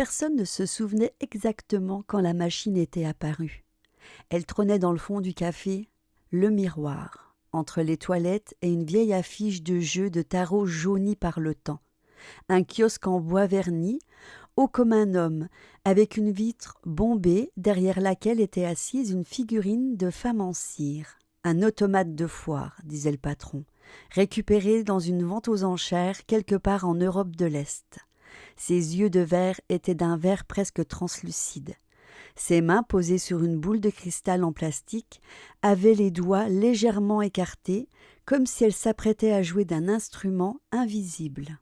Personne ne se souvenait exactement quand la machine était apparue. Elle trônait dans le fond du café, le miroir, entre les toilettes et une vieille affiche de jeu de tarot jaunie par le temps. Un kiosque en bois verni, haut comme un homme, avec une vitre bombée derrière laquelle était assise une figurine de femme en cire. Un automate de foire, disait le patron, récupéré dans une vente aux enchères quelque part en Europe de l'Est. Ses yeux de verre étaient d'un vert presque translucide. Ses mains, posées sur une boule de cristal en plastique, avaient les doigts légèrement écartés, comme si elle s'apprêtait à jouer d'un instrument invisible.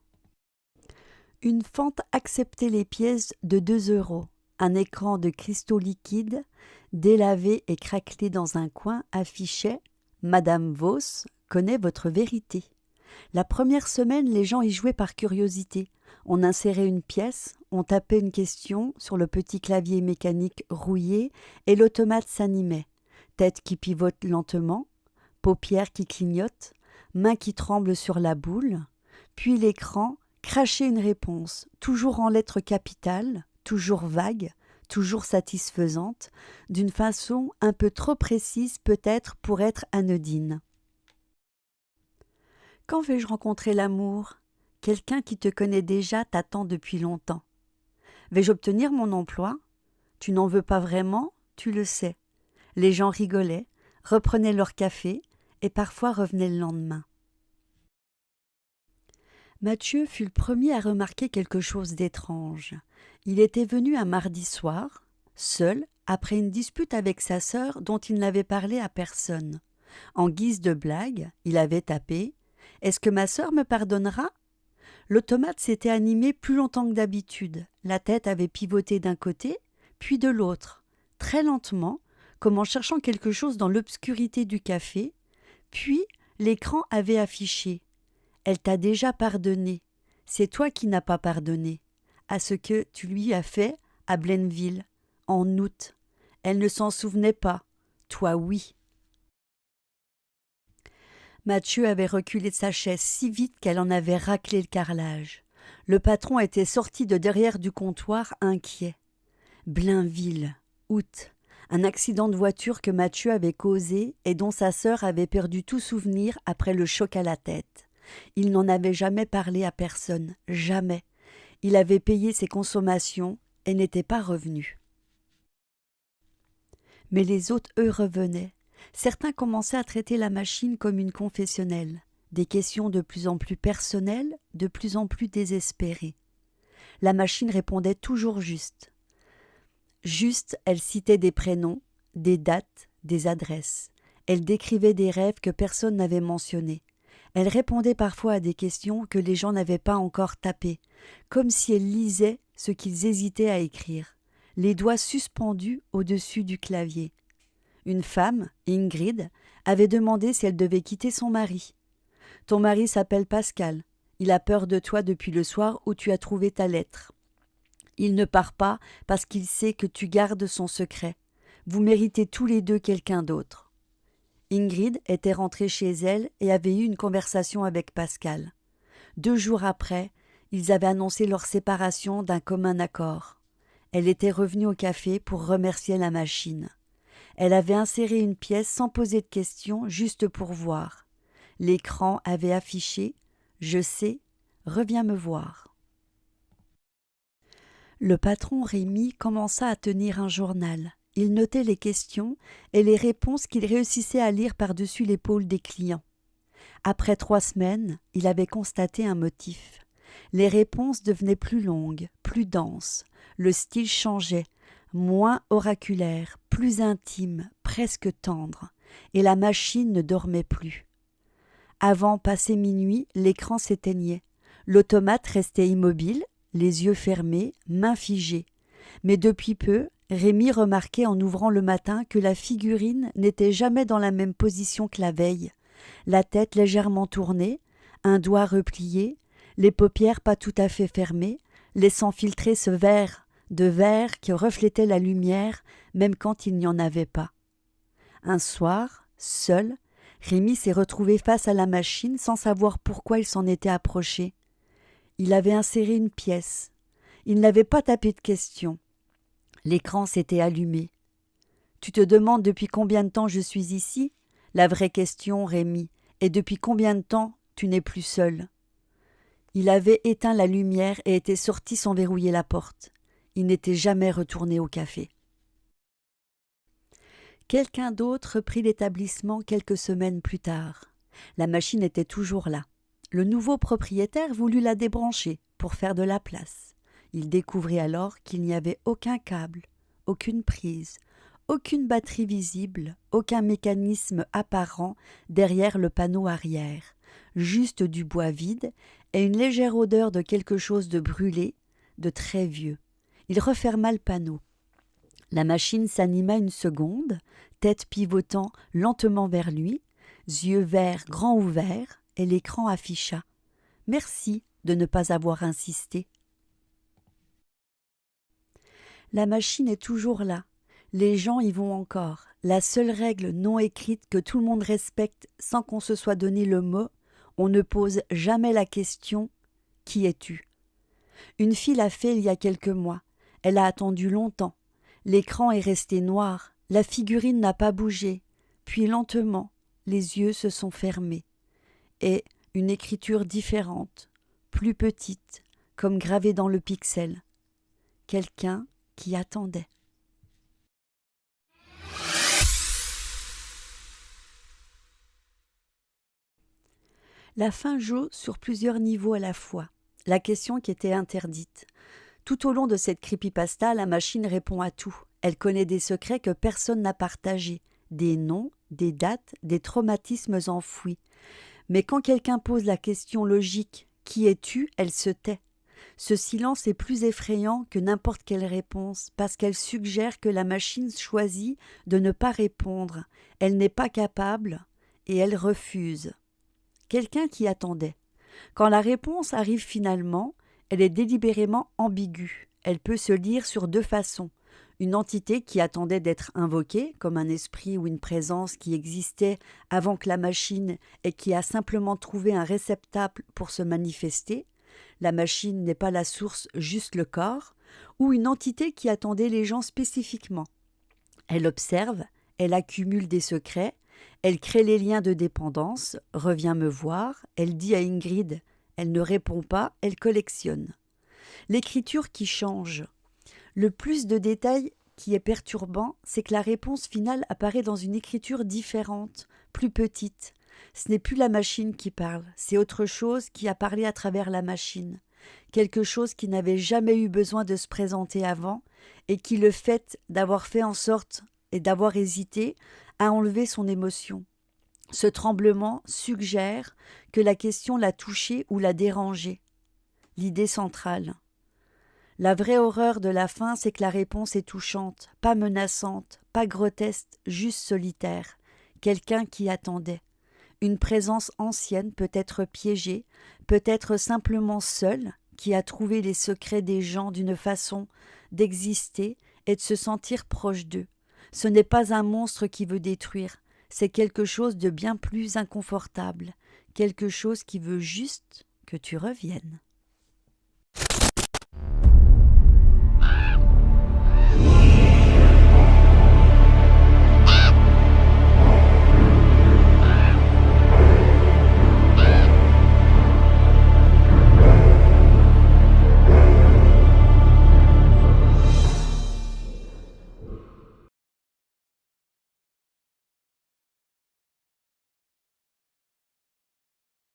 Une fente acceptait les pièces de 2 €. Un écran de cristaux liquides, délavé et craquelé dans un coin, affichait « Madame Vos connaît votre vérité ». La première semaine, les gens y jouaient par curiosité. On insérait une pièce, on tapait une question sur le petit clavier mécanique rouillé et l'automate s'animait. Tête qui pivote lentement, paupières qui clignotent, mains qui tremblent sur la boule. Puis l'écran crachait une réponse, toujours en lettres capitales, toujours vague, toujours satisfaisante, d'une façon un peu trop précise peut-être pour être anodine. Quand vais-je rencontrer l'amour ? Quelqu'un qui te connaît déjà t'attend depuis longtemps. Vais-je obtenir mon emploi ? Tu n'en veux pas vraiment, tu le sais. Les gens rigolaient, reprenaient leur café et parfois revenaient le lendemain. Mathieu fut le premier à remarquer quelque chose d'étrange. Il était venu un mardi soir, seul, après une dispute avec sa sœur dont il n'avait parlé à personne. En guise de blague, il avait tapé « Est-ce que ma sœur me pardonnera ?» L'automate s'était animé plus longtemps que d'habitude. La tête avait pivoté d'un côté, puis de l'autre, très lentement, comme en cherchant quelque chose dans l'obscurité du café, puis l'écran avait affiché « Elle t'a déjà pardonné. C'est toi qui n'as pas pardonné. À ce que tu lui as fait à Blainville, en août. Elle ne s'en souvenait pas. Toi, oui. » Mathieu avait reculé de sa chaise si vite qu'elle en avait raclé le carrelage. Le patron était sorti de derrière du comptoir, inquiet. Blainville, août. Un accident de voiture que Mathieu avait causé et dont sa sœur avait perdu tout souvenir après le choc à la tête. Il n'en avait jamais parlé à personne, jamais. Il avait payé ses consommations et n'était pas revenu. Mais les autres, eux, revenaient. Certains commençaient à traiter la machine comme une confessionnelle, des questions de plus en plus personnelles, de plus en plus désespérées. La machine répondait toujours juste. Juste, elle citait des prénoms, des dates, des adresses. Elle décrivait des rêves que personne n'avait mentionnés. Elle répondait parfois à des questions que les gens n'avaient pas encore tapées, comme si elle lisait ce qu'ils hésitaient à écrire, les doigts suspendus au-dessus du clavier. Une femme, Ingrid, avait demandé si elle devait quitter son mari. « Ton mari s'appelle Pascal. Il a peur de toi depuis le soir où tu as trouvé ta lettre. Il ne part pas parce qu'il sait que tu gardes son secret. Vous méritez tous les deux quelqu'un d'autre. » Ingrid était rentrée chez elle et avait eu une conversation avec Pascal. 2 jours après, ils avaient annoncé leur séparation d'un commun accord. Elle était revenue au café pour remercier la machine. Elle avait inséré une pièce sans poser de questions, juste pour voir. L'écran avait affiché « Je sais, reviens me voir ». Le patron Rémi commença à tenir un journal. Il notait les questions et les réponses qu'il réussissait à lire par-dessus l'épaule des clients. Après 3 semaines, il avait constaté un motif. Les réponses devenaient plus longues, plus denses. Le style changeait, moins oraculaire, plus intime, presque tendre. Et la machine ne dormait plus. Avant passé minuit, l'écran s'éteignait. L'automate restait immobile, les yeux fermés, mains figées. Mais depuis peu, Rémi remarquait en ouvrant le matin que la figurine n'était jamais dans la même position que la veille. La tête légèrement tournée, un doigt replié, les paupières pas tout à fait fermées, laissant filtrer ce de verre qui reflétait la lumière même quand il n'y en avait pas. Un soir, seul, Rémi s'est retrouvé face à la machine sans savoir pourquoi il s'en était approché. Il avait inséré une pièce. Il n'avait pas tapé de questions. L'écran s'était allumé. « Tu te demandes depuis combien de temps je suis ici ?» La vraie question, Rémi, est depuis combien de temps tu n'es plus seul ? Il avait éteint la lumière et était sorti sans verrouiller la porte. Il n'était jamais retourné au café. Quelqu'un d'autre reprit l'établissement quelques semaines plus tard. La machine était toujours là. Le nouveau propriétaire voulut la débrancher pour faire de la place. Il découvrit alors qu'il n'y avait aucun câble, aucune prise, aucune batterie visible, aucun mécanisme apparent derrière le panneau arrière, juste du bois vide et une légère odeur de quelque chose de brûlé, de très vieux. Il referma le panneau. La machine s'anima une seconde, tête pivotant lentement vers lui, yeux verts grands ouverts, et l'écran afficha « Merci de ne pas avoir insisté ». La machine est toujours là. Les gens y vont encore. La seule règle non écrite que tout le monde respecte sans qu'on se soit donné le mot, on ne pose jamais la question « Qui es-tu » ? Une fille l'a fait il y a quelques mois. Elle a attendu longtemps. L'écran est resté noir. La figurine n'a pas bougé. Puis lentement, les yeux se sont fermés. Et une écriture différente, plus petite, comme gravée dans le pixel. Quelqu'un qui attendait. La fin joue sur plusieurs niveaux à la fois. La question qui était interdite. Tout au long de cette creepypasta, la machine répond à tout. Elle connaît des secrets que personne n'a partagés, des noms, des dates, des traumatismes enfouis. Mais quand quelqu'un pose la question logique « Qui es-tu ?», elle se tait. Ce silence est plus effrayant que n'importe quelle réponse parce qu'elle suggère que la machine choisit de ne pas répondre. Elle n'est pas capable et elle refuse. Quelqu'un qui attendait. Quand la réponse arrive finalement, elle est délibérément ambiguë. Elle peut se lire sur deux façons. Une entité qui attendait d'être invoquée, comme un esprit ou une présence qui existait avant que la machine et qui a simplement trouvé un réceptacle pour se manifester. La machine n'est pas la source, juste le corps. Ou une entité qui attendait les gens spécifiquement. Elle observe, elle accumule des secrets, elle crée les liens de dépendance, revient me voir, elle dit à Ingrid, elle ne répond pas, elle collectionne. L'écriture qui change. Le plus de détails qui est perturbant, c'est que la réponse finale apparaît dans une écriture différente, plus petite. Ce n'est plus la machine qui parle, c'est autre chose qui a parlé à travers la machine. Quelque chose qui n'avait jamais eu besoin de se présenter avant et qui, le fait d'avoir fait en sorte et d'avoir hésité, a enlevé son émotion. Ce tremblement suggère que la question l'a touché ou l'a dérangé. L'idée centrale. La vraie horreur de la fin, c'est que la réponse est touchante, pas menaçante, pas grotesque, juste solitaire. Quelqu'un qui attendait. Une présence ancienne, peut-être piégée, peut-être simplement seule, qui a trouvé les secrets des gens d'une façon d'exister et de se sentir proche d'eux. Ce n'est pas un monstre qui veut détruire, c'est quelque chose de bien plus inconfortable, quelque chose qui veut juste que tu reviennes.